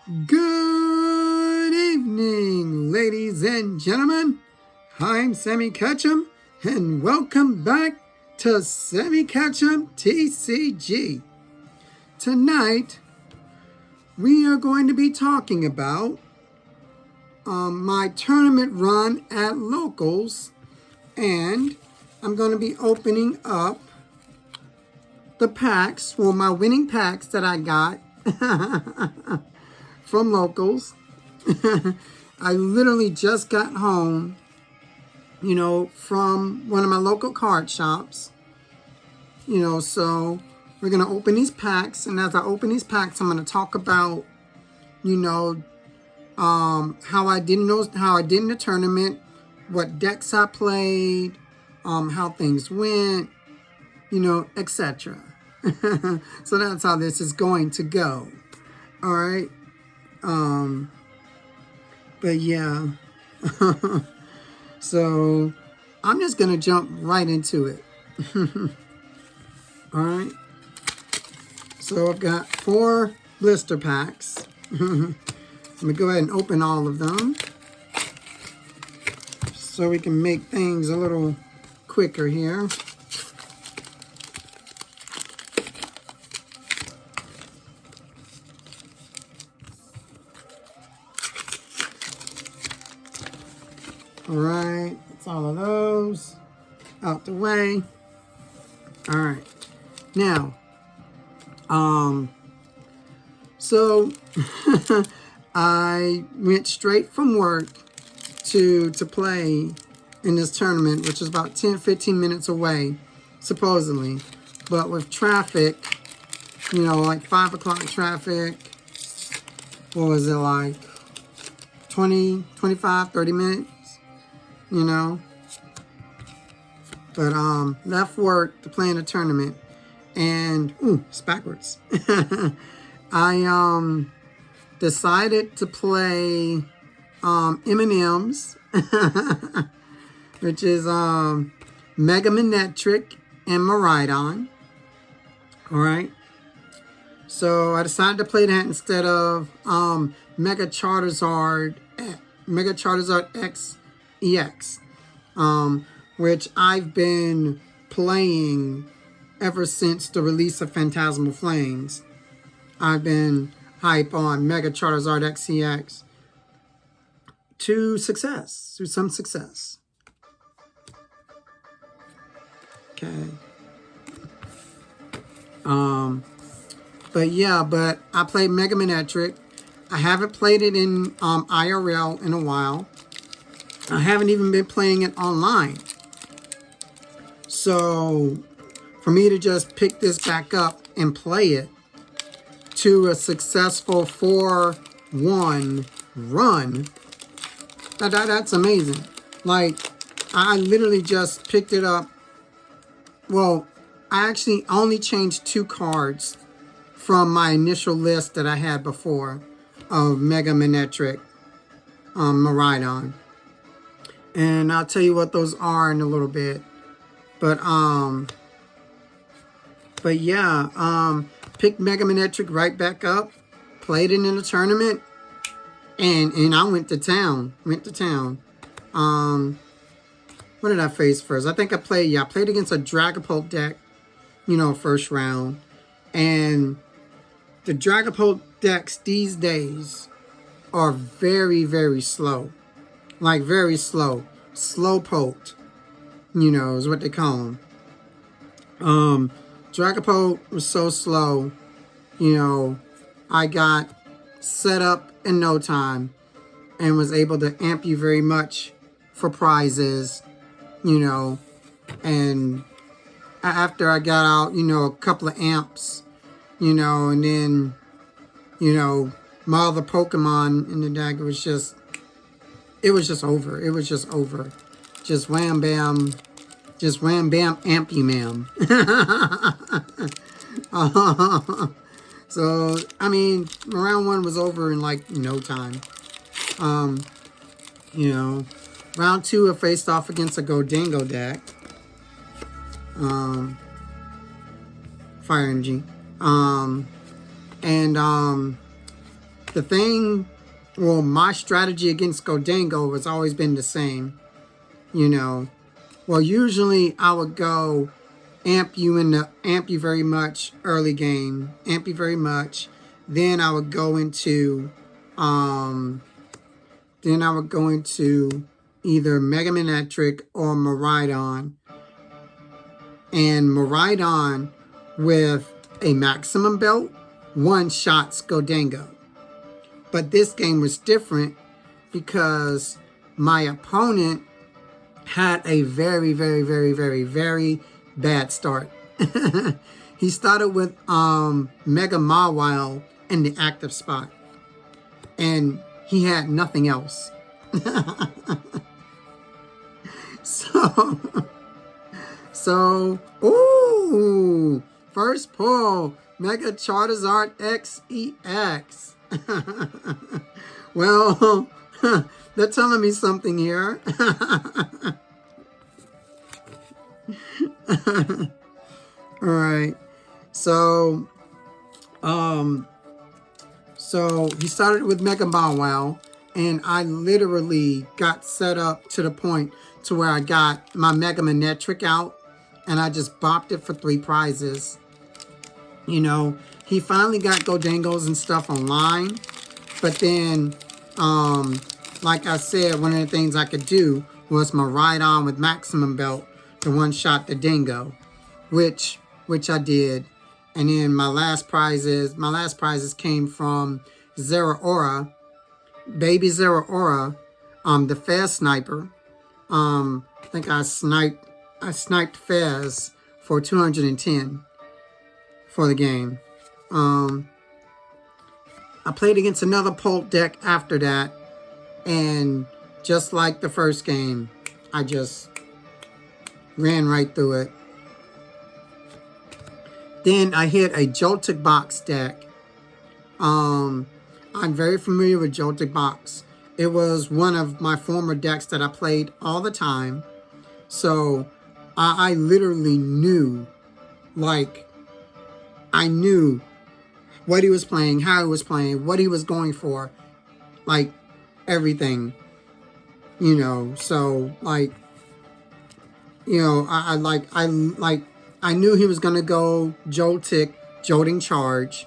Good evening, ladies and gentlemen. I'm Sammy Ketchum, and welcome back to Sammy Ketchum TCG. Tonight, we are going to be talking about my tournament run at Locals, and I'm going to be opening up the packs, well, my winning packs that I got from Locals. I literally just got home, from one of my local card shops. So we're going to open these packs. And as I open these packs, I'm going to talk about, how I did in the tournament, what decks I played, how things went, etc. So that's how this is going to go. All right. But yeah. So I'm just going to jump right into it. All right. So I've got 4 blister packs. Let me go ahead and open all of them so we can make things a little quicker here. All right, that's all of those out the way. All right, now, so I went straight from work to play in this tournament, which is about 10-15 minutes away, supposedly. But with traffic, like 5 o'clock traffic, what was it, like 20, 25, 30 minutes? But left work to play in a tournament, and it's backwards. I decided to play M&M's, which is Mega Manectric and Miraidon. All right. So I decided to play that instead of Mega Charizard X EX, which I've been playing ever since the release of Phantasmal Flames. I've been hype on Mega Charizard X EX to some success. Okay. But I played Mega Manectric. I haven't played it in IRL in a while. I haven't even been playing it online. So for me to just pick this back up and play it to a successful 4-1 run, that's amazing. Like, I literally just picked it up. Well, I actually only changed 2 cards from my initial list that I had before of Mega Manectric Miraidon. And I'll tell you what those are in a little bit. But picked Mega Manectric right back up, played it in a tournament, and I went to town. What did I face first? I think I played against a Dragapult deck, first round. And the Dragapult decks these days are very, very slow. Like, very slow. Slow-poked, is what they call them. Dragapult was so slow, I got set up in no time and was able to amp you very much for prizes, and after I got out, a couple of amps, and then, my other Pokemon in the deck, it was just over. It was just over. Just wham bam, amp you, ma'am. So, I mean, round 1 was over in like no time. Round 2 I faced off against a Gholdengo deck. Fire Energy. And The thing, well, my strategy against Gholdengo has always been the same. You know, well, usually I would go amp you very much early game, amp you very much. Then I would go into, either Mega Manectric or Miraidon. And Miraidon with a maximum belt one-shots Gholdengo. But this game was different because my opponent had a very, very, very, very, very bad start. He started with Mega Mawile in the active spot. And he had nothing else. Ooh, first pull, Mega Charizard XEX. Well, they're telling me something here. All right, so he started with Mega Mawile, and I literally got set up to the point to where I got my Mega Manectric out, and I just bopped it for 3 prizes. You know, he finally got Gholdengos and stuff online, but then, like I said, one of the things I could do was my Miraidon with maximum belt to one-shot the Dingo, which I did. And then my last prizes came from Zeraora, Baby Zeraora, the Fez Sniper. I think I sniped Fez for 210 for the game. I played against another Pult deck after that, and just like the first game, I just ran right through it. Then I hit a Joltik Box deck. I'm very familiar with Joltik Box. It was one of my former decks that I played all the time. So I literally knew, I knew what he was playing, how he was playing, what he was going for, everything, so I knew he was gonna go Jolting Charge.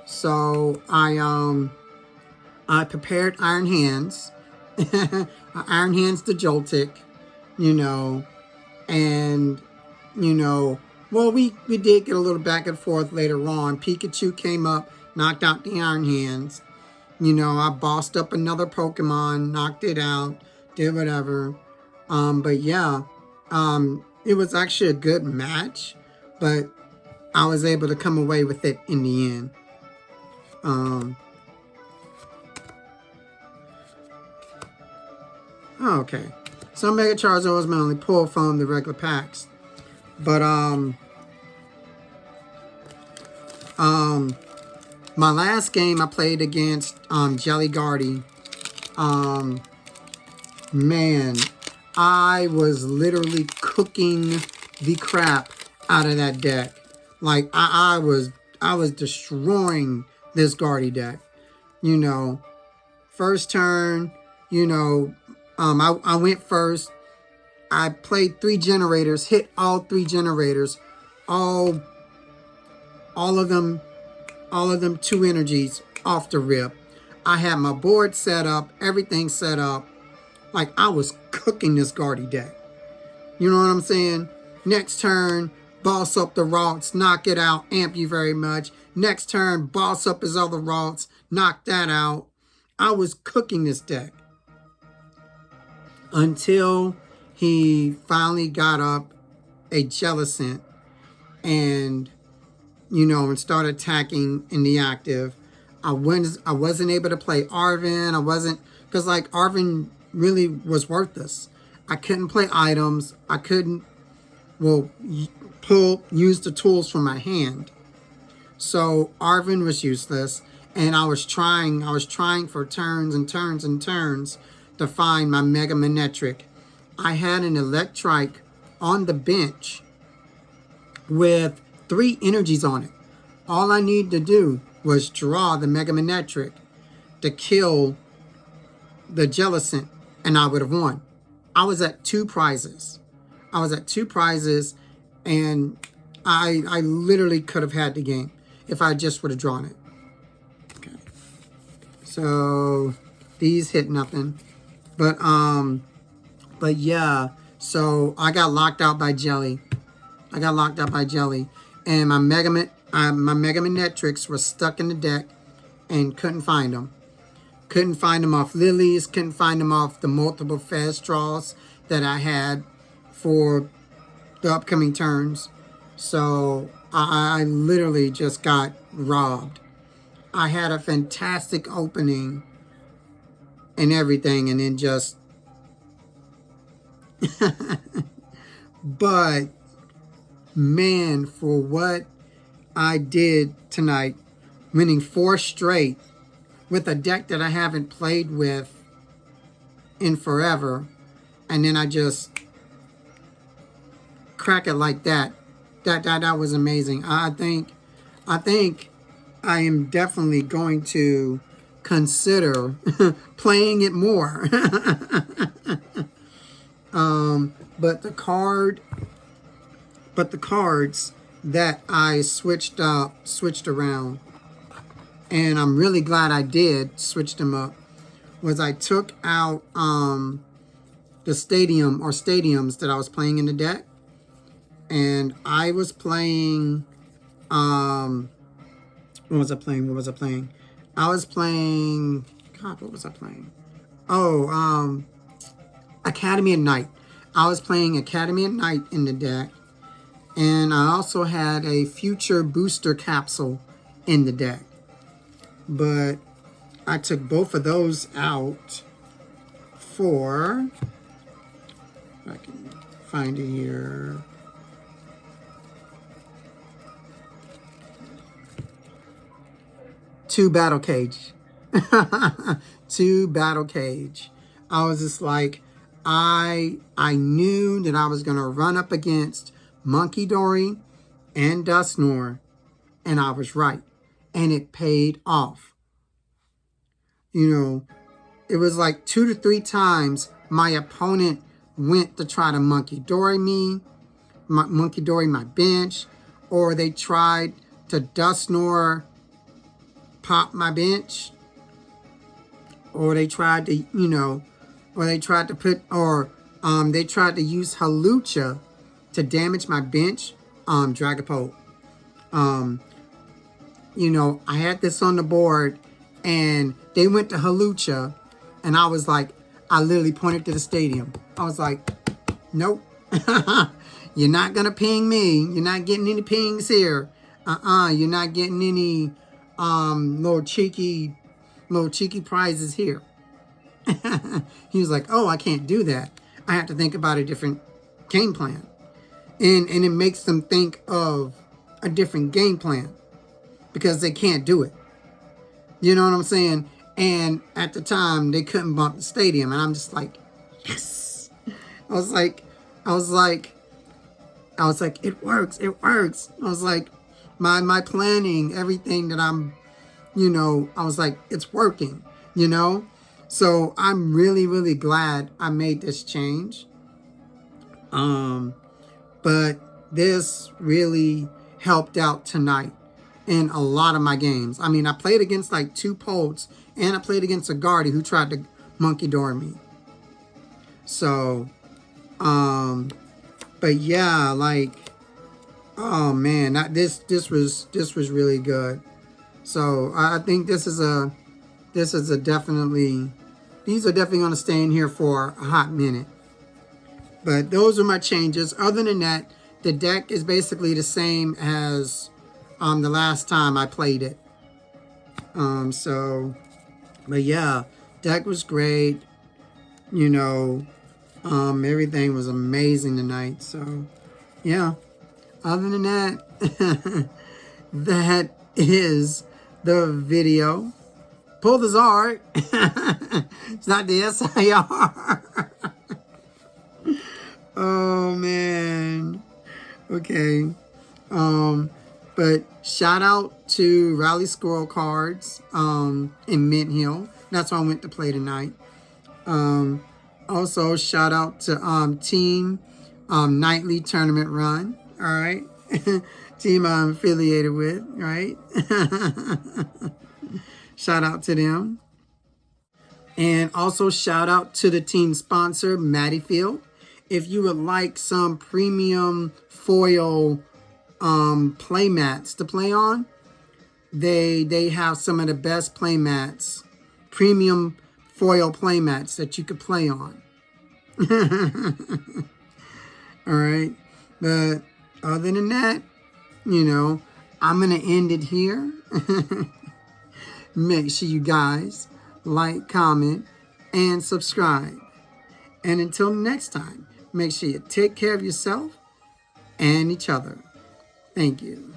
So I prepared Iron Hands. I Iron Hands the Joltik, and well, we did get a little back and forth later on. Pikachu came up, knocked out the Iron Hands. I bossed up another Pokemon, knocked it out, did whatever. But yeah, it was actually a good match, but I was able to come away with it in the end. Okay, so Mega Charizard was my only pull from the regular packs, but my last game I played against Jelly Guardy. Man, I was literally cooking the crap out of that deck. I was destroying this Guardy deck. First turn, I went first. I played 3 generators, hit all 3 generators, all of them 2 energies off the rip. I had my board set up, everything set up. I was cooking this Guardy deck. You know what I'm saying? Next turn, boss up the Ralts, knock it out, amp you very much. Next turn, boss up his other Ralts, knock that out. I was cooking this deck. Until he finally got up a Jellicent and, and started attacking in the active. I wasn't able to play Arven. Because Arven really was worthless. I couldn't play items. I couldn't, use the tools from my hand. So Arven was useless, and I was trying for turns and turns and turns to find my Mega Manectric. I had an Electrike on the bench with 3 energies on it. All I needed to do was draw the Mega Manectric, to kill the Jellicent, and I would have won. I was at 2 prizes. And I literally could have had the game if I just would have drawn it. Okay. So these hit nothing. But yeah, so I got locked out by Jelly. And my Mega Manetrix were stuck in the deck and couldn't find them. Couldn't find them off Lilies, couldn't find them off the multiple fast draws that I had for the upcoming turns. So I literally just got robbed. I had a fantastic opening and everything, and then just but man, for what I did tonight, winning 4 straight with a deck that I haven't played with in forever, and then I just crack it like that. That was amazing. I think I am definitely going to consider playing it more. But the cards that I switched around, and I'm really glad I did switch them up, was I took out the stadiums that I was playing in the deck, and I was playing what was I playing? I was playing, God, what was I playing? Oh, Academy at Night. I was playing Academy at Night in the deck, and I also had a Future Booster Capsule in the deck. But I took both of those out for, if I can find it here, to Battle Cage. To Battle Cage. I was just like, I knew that I was going to run up against Monkey Dory and Dusknoir, and I was right. And it paid off. You know, it was like 2 to 3 times my opponent went to try to Monkey Dory me, Monkey Dory my bench, or they tried to Dusknoir pop my bench, or they tried to, you know, or they tried to put, or they tried to use Hawlucha to damage my bench, Dragapult. You know, I had this on the board, and they went to Hawlucha, and I was like, I literally pointed to the stadium. I was like, nope. You're not going to ping me. You're not getting any pings here. You're not getting any little cheeky prizes here. He was like, oh, I can't do that. I have to think about a different game plan. And it makes them think of a different game plan because they can't do it. You know what I'm saying? And at the time, they couldn't bump the stadium. And I'm just like, yes. I was like, it works. I was like, my planning, everything that I'm, you know, I was like, it's working, you know? So I'm really, really glad I made this change. But this really helped out tonight in a lot of my games. I mean, I played against like 2 Polts, and I played against a Guardy who tried to Monkey Door me. So, but yeah, like, oh man, this was really good. So I think these are definitely going to stay in here for a hot minute. But those are my changes. Other than that, the deck is basically the same as the last time I played it. But yeah, deck was great. You know, everything was amazing tonight. So yeah, other than that, that is the video. Pull the Zard. It's not the SIR. Oh man. Okay. But shout out to Rally Squirrel Cards in Mint Hill. That's why I went to play tonight. Also, shout out to Team Nightly Tournament Run. All right. Team I'm affiliated with, right? Shout out to them. And also shout out to the team sponsor, Matty Field. If you would like some premium foil play mats to play on, they have some of the best play mats, premium foil play mats that you could play on. All right. But other than that, you know, I'm going to end it here. Make sure you guys like, comment, and subscribe. And until next time, make sure you take care of yourself and each other. Thank you.